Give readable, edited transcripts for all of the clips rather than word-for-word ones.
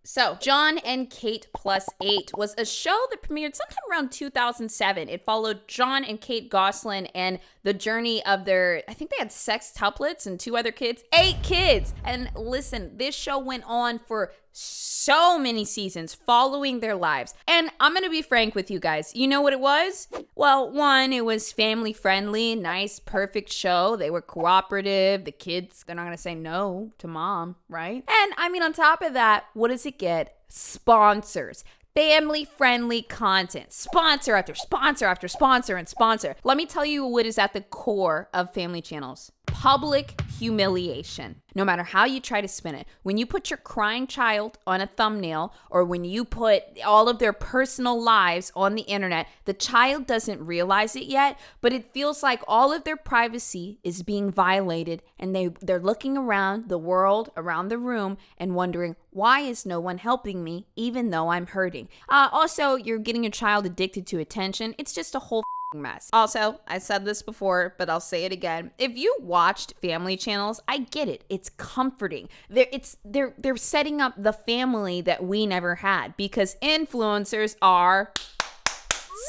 So, John and Kate Plus 8 was a show that premiered sometime around 2007. It followed John and Kate Gosselin and the journey of their, I think they had sextuplets and 2 other kids, 8 kids. And listen, this show went on for so many seasons following their lives. And I'm gonna be frank with you guys. You know what it was? Well, one, it was family friendly, nice, perfect show. They were cooperative. The kids, they're not gonna say no to mom, right? And I mean, on top of that, what does it get? Sponsors. Family-friendly content. Sponsor after sponsor after sponsor and sponsor. Let me tell you what is at the core of family channels. Public humiliation. No matter how you try to spin it, when you put your crying child on a thumbnail or when you put all of their personal lives on the internet, the child doesn't realize it yet, but it feels like all of their privacy is being violated, and they're looking around the world, around the room, and wondering, why is no one helping me even though I'm hurting? Also, you're getting your child addicted to attention. It's just a whole mess. Also, I said this before, but I'll say it again. If you watched family channels, I get it. It's comforting. They're setting up the family that we never had, because influencers are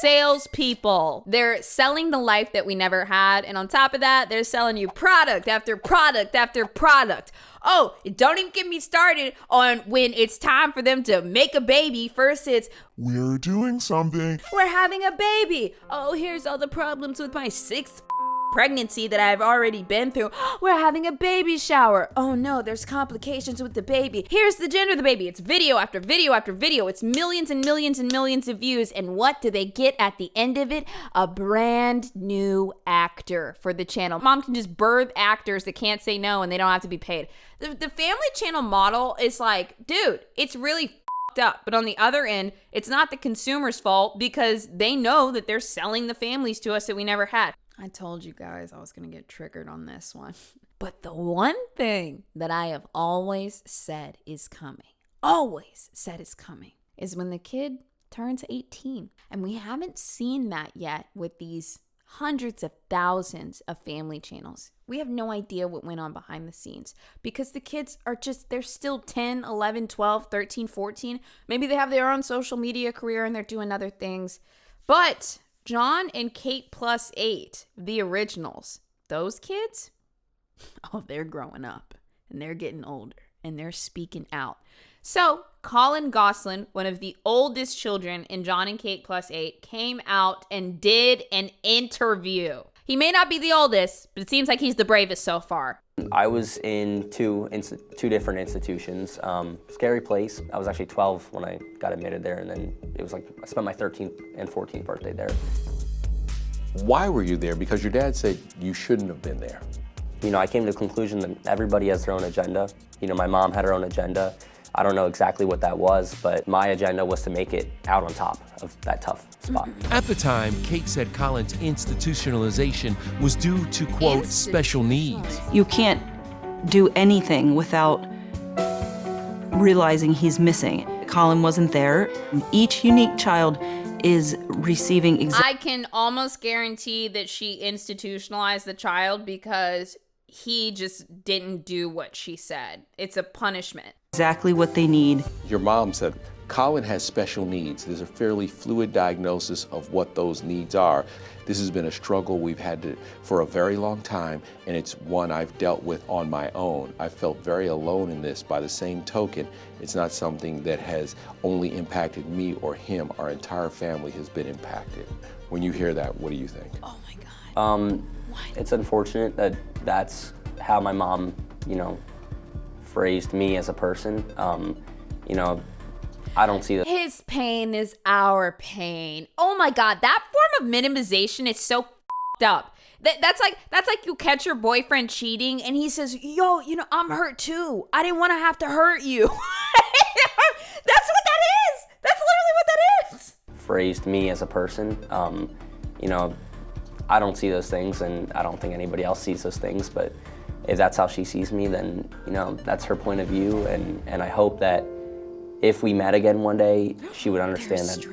salespeople. They're selling the life that we never had, and on top of that, they're selling you product after product after product. Oh, don't even get me started on when it's time for them to make a baby. First it's, we're doing something. we're having a baby. Oh, here's all the problems with my 6th pregnancy that I've already been through. We're having a baby shower. Oh no, there's complications with the baby. Here's the gender of the baby. It's video after video after video. It's millions and millions and millions of views. And what do they get at the end of it? A brand new actor for the channel. Mom can just birth actors that can't say no and they don't have to be paid. The family channel model is like, dude, it's really f***ed up. But on the other end, it's not the consumer's fault, because they know that they're selling the families to us that we never had. I told you guys I was going to get triggered on this one. But the one thing that I have always said is coming, is when the kid turns 18. And we haven't seen that yet with these hundreds of thousands of family channels. We have no idea what went on behind the scenes, because the kids are they're still 10, 11, 12, 13, 14. Maybe they have their own social media career and they're doing other things. But John and Kate Plus 8, the originals, those kids, oh, they're growing up and they're getting older and they're speaking out. So Colin Gosselin, one of the oldest children in John and Kate Plus 8, came out and did an interview. He may not be the oldest, but it seems like he's the bravest so far. I was in two different institutions. Scary place. I was actually 12 when I got admitted there, and then it was like I spent my 13th and 14th birthday there. Why were you there? Because your dad said you shouldn't have been there. You know, I came to the conclusion that everybody has their own agenda. You know, my mom had her own agenda. I don't know exactly what that was, but my agenda was to make it out on top of that tough spot. At the time, Kate said Colin's institutionalization was due to, quote, special needs. You can't do anything without realizing he's missing. Colin wasn't there. Each unique child is receiving I can almost guarantee that she institutionalized the child because he just didn't do what she said. It's a punishment. exactly what they need. Your mom said Colin has special needs. There's a fairly fluid diagnosis of what those needs are. This has been a struggle we've had for a very long time, and it's one I've dealt with on my own. I felt very alone in this. By the same token, it's not something that has only impacted me or him. Our entire family has been impacted. When you hear that, what do you think? Oh my God. It's unfortunate that that's how my mom, phrased me as a person. I don't see that. His pain is our pain. Oh my God, that form of minimization is so f***ed up. That's like you catch your boyfriend cheating and he says, yo, I'm hurt too. I didn't want to have to hurt you. That's what that is. That's literally what that is. Phrased me as a person. I don't see those things, and I don't think anybody else sees those things, but if that's how she sees me, then, that's her point of view, and I hope that if we met again one day, she would understand that,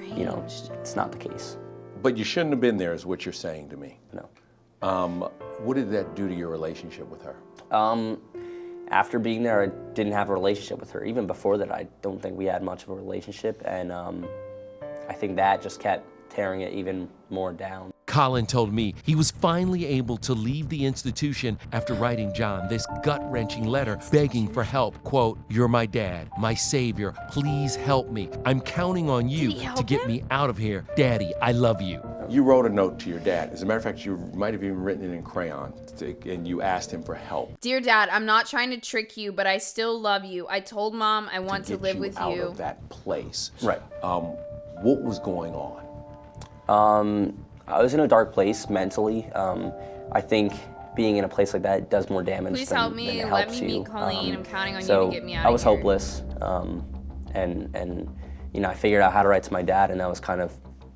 it's not the case. But you shouldn't have been there is what you're saying to me. No. What did that do to your relationship with her? after being there, I didn't have a relationship with her. Even before that, I don't think we had much of a relationship, and I think that just kept tearing it even more down. Colin told me he was finally able to leave the institution after writing John this gut-wrenching letter begging for help. Quote, "You're my dad, my savior. Please help me. I'm counting on you to get me out of here. Daddy, I love you." You wrote a note to your dad. As a matter of fact, you might have even written it in crayon, and you asked him for help. Dear Dad, I'm not trying to trick you, but I still love you. I told Mom I want to live with out you. of that place. Right. What was going on? I was in a dark place mentally. I think being in a place like that does more damage Please than, help me. than it Let helps me you. meet Colin. I'm counting on you So to get me out of I was here. hopeless, and you know, I figured out how to write to my dad, and that was kind of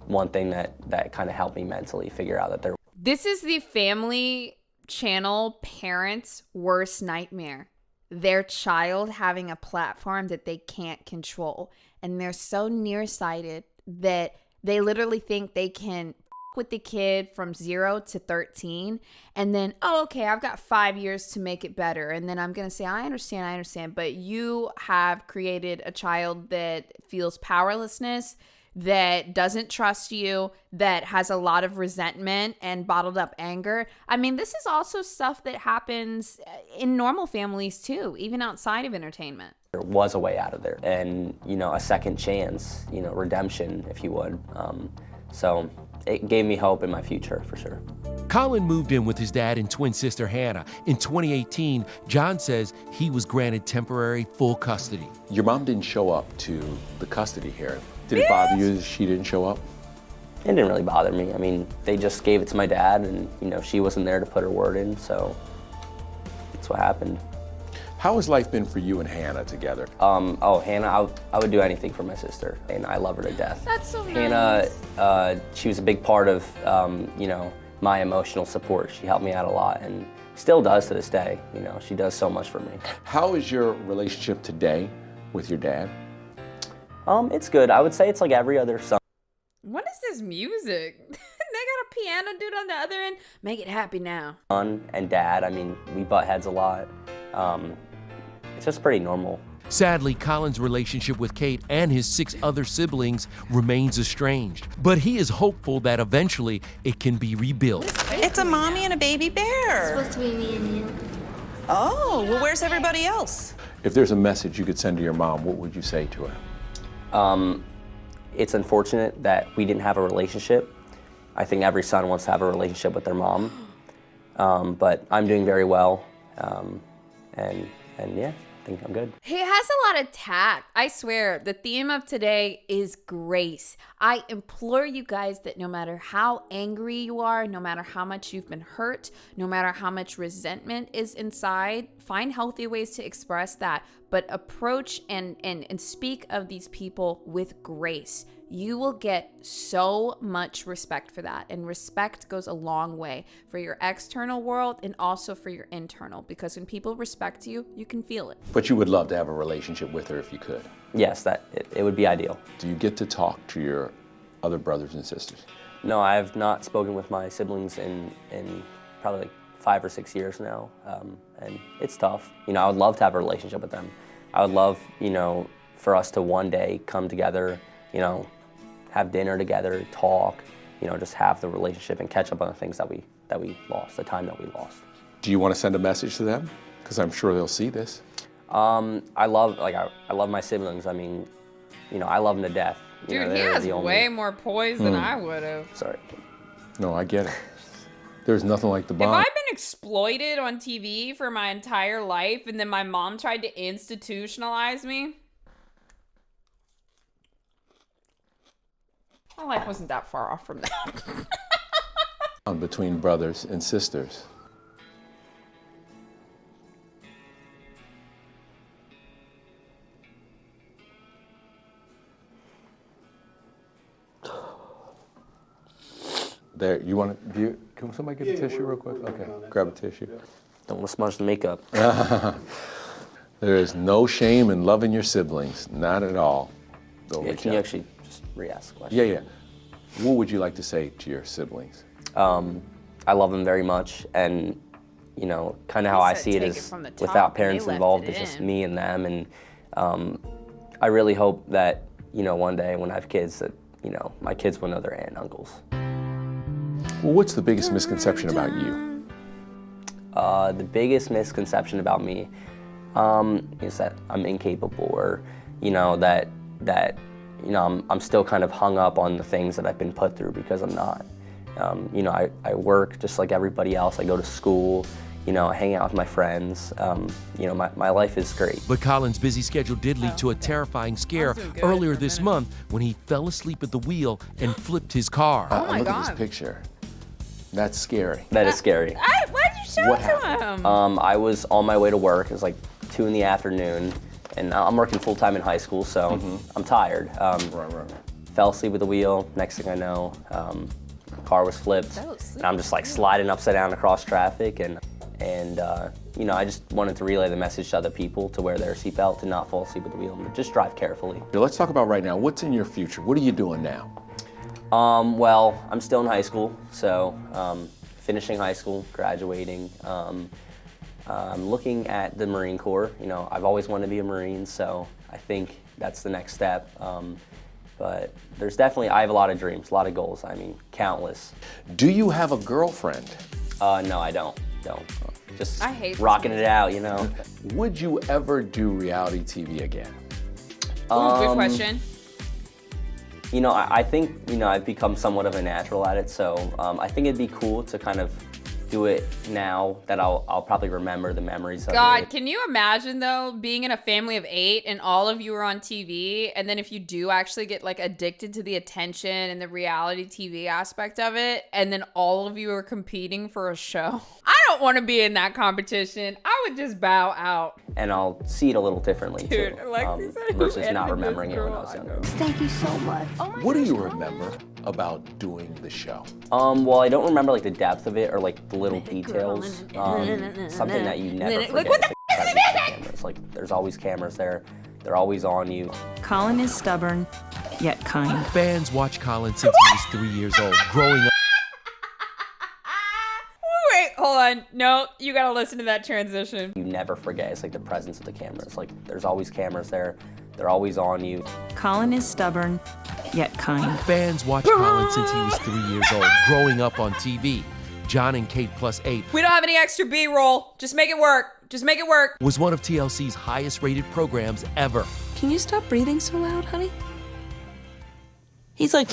one thing that kind of helped me mentally figure out that there. This is the family channel parents' worst nightmare. Their child having a platform that they can't control. And they're so nearsighted that they literally think they can with the kid from 0 to 13 and then, oh, okay, I've got 5 years to make it better. And then I'm going to say, I understand. But you have created a child that feels powerlessness, that doesn't trust you, that has a lot of resentment and bottled up anger. I mean, this is also stuff that happens in normal families too, even outside of entertainment. There was a way out of there, and you know, a second chance, you know, redemption, if you would. So it gave me hope in my future for sure. Colin moved in with his dad and twin sister Hannah. In 2018, John says he was granted temporary full custody. Your mom didn't show up to the custody hearing. Did it bother you that she didn't show up? It didn't really bother me. I mean, they just gave it to my dad, and you know, she wasn't there to put her word in, so that's what happened. How has life been for you and Hannah together? Hannah, I would do anything for my sister, and I love her to death. That's so nice. Hannah, she was a big part of, you know, my emotional support. She helped me out a lot, and still does to this day. You know, she does so much for me. How is your relationship today with your dad? It's good. I would say it's like every other son. What is this music? They got a piano dude on the other end. Make it happy now. And dad, I mean, we butt heads a lot. It's just pretty normal. Sadly, Colin's relationship with Kate and his 6 other siblings remains estranged, but he is hopeful that eventually it can be rebuilt. It's a mommy and a baby bear. It's supposed to be me and you. Oh, well, where's everybody else? If there's a message you could send to your mom, what would you say to her? It's unfortunate that we didn't have a relationship. I think every son wants to have a relationship with their mom, but I'm doing very well, and yeah, I think I'm good. He has a lot of tact. I swear, the theme of today is grace. I implore you guys that no matter how angry you are, no matter how much you've been hurt, no matter how much resentment is inside, find healthy ways to express that, but approach and speak of these people with grace. You will get so much respect for that. And respect goes a long way for your external world and also for your internal, because when people respect you, you can feel it. But you would love to have a relationship with her if you could. Yes, it would be ideal. Do you get to talk to your other brothers and sisters? No, I have not spoken with my siblings in probably like 5 or 6 years now, and it's tough. You know, I would love to have a relationship with them. I would love, you know, for us to one day come together, you know, have dinner together, talk, you know, just have the relationship and catch up on the things that we lost, the time that we lost. Do you want to send a message to them? Because I'm sure they'll see this. I love my siblings. I mean, you know, I love them to death. You know, Dude, he they're has the only- way more poise than I would have. Sorry. No, I get it. There's nothing like the If bond. I've been exploited on TV for my entire life and then my mom tried to institutionalize me, my life wasn't that far off from that. Between brothers and sisters. There, you want to, can somebody get a tissue real quick? Okay, grab a tissue. Don't want to smudge the makeup. There is no shame in loving your siblings, not at all. Don't Yeah, reach can you out. actually just re-ask the question? Yeah. What would you like to say to your siblings? I love them very much, and you know, kind of how I see it take is it from the top, without and parents they left involved, it it's just in. me and them. And I really hope that, you know, one day when I have kids that, you know, my kids will know their aunt and uncles. Well, what's the biggest misconception about you? The biggest misconception about me is that I'm incapable, or, you know, that you know, I'm still kind of hung up on the things that I've been put through, because I'm not. You know, I work just like everybody else. I go to school, you know, I hang out with my friends. You know, my life is great. But Colin's busy schedule did lead to a terrifying scare That was good earlier for a this minute. month when he fell asleep at the wheel and flipped his car. my Look at this God. picture. That's scary. That is scary. Why'd you show What it to him? I was on my way to work. It was like 2 in the afternoon, and I'm working full time in high school, so I'm tired. Right. Fell asleep at the wheel. Next thing I know, the car was flipped, Fell asleep and I'm just like sliding upside down across traffic, and you know, I just wanted to relay the message to other people to wear their seatbelt, to not fall asleep at the wheel, and just drive carefully. Now, let's talk about right now. What's in your future? What are you doing now? Well, I'm still in high school, so finishing high school, graduating. I'm looking at the Marine Corps. You know, I've always wanted to be a Marine, so I think that's the next step. But there's definitely, I have a lot of dreams, a lot of goals. I mean, countless. Do you have a girlfriend? No, I don't. Just I hate this rocking it out, you know. Would you ever do reality TV again? Ooh, good question. You know, I think, you know, I've become somewhat of a natural at it, so I think it'd be cool to kind of do it now that I'll probably remember the memories of God, it. can you imagine though, being in a family of 8 and all of you are on TV, and then if you do actually get like addicted to the attention and the reality TV aspect of it, and then all of you are competing for a show? I don't want to be in that competition. I would just bow out. And I'll see it a little differently Dude, too, Alexi said you versus edited not this remembering it when I girl. was I younger. know. Thank you so much. What do you remember about doing the show? Well, I don't remember like the depth of it or like the little details. Something that you never forget. Like, what the is the presence of the cameras. Like, there's always cameras there. They're always on you. Colin is stubborn, yet kind. Fans watch Colin since he was 3 years old, growing up. Wait, hold on. No, you gotta listen to that transition. You never forget. It's like the presence of the cameras. Like, there's always cameras there. They're always on you. Colin is stubborn, yet kind. Fans watch Colin since he was 3 years old, growing up on TV. John and Kate Plus 8 We don't have any extra B-roll. Just make it work. Just make it work. was one of TLC's highest rated programs ever. Can you stop breathing so loud, honey? He's like,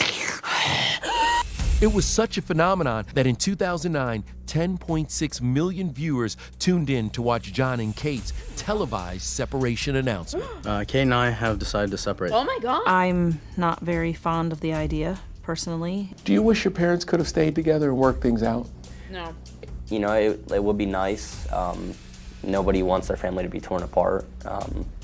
It was such a phenomenon that in 2009, 10.6 million viewers tuned in to watch John and Kate's televised separation announcement. Kate and I have decided to separate. Oh my God. I'm not very fond of the idea, personally. Do you wish your parents could have stayed together and worked things out? No. You know, it would be nice. Nobody wants their family to be torn apart.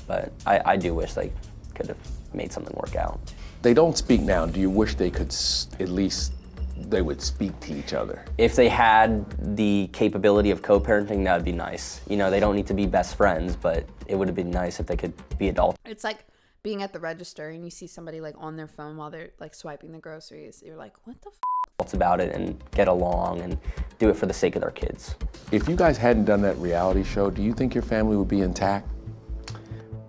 But I do wish they could have made something work out. They don't speak now. Do you wish they could at least they would speak to each other? If they had the capability of co-parenting, that would be nice. You know, they don't need to be best friends, but it would have been nice if they could be adults. It's like being at the register and you see somebody like on their phone while they're like swiping the groceries. You're like, what the About it and get along and do it for the sake of their kids. If you guys hadn't done that reality show, do you think your family would be intact?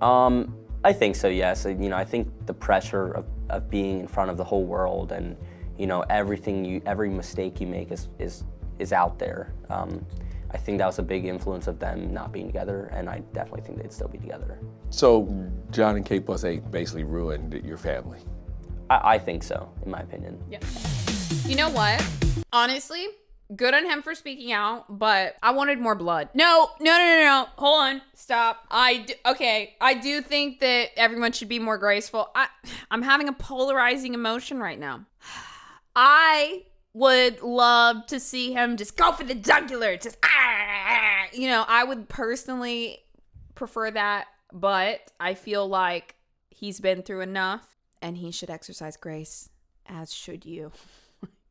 I think so, yes. You know, I think the pressure of being in front of the whole world and, you know, every mistake you make is out there. I think that was a big influence of them not being together, and I definitely think they'd still be together. So John and Kate Plus 8 basically ruined your family. I think so, in my opinion. Yeah. You know what? Honestly, good on him for speaking out, but I wanted more blood. No. Hold on. Stop. I do think that everyone should be more graceful. I'm having a polarizing emotion right now. I would love to see him just go for the jugular. Just, you know, I would personally prefer that, but I feel like he's been through enough and he should exercise grace, as should you.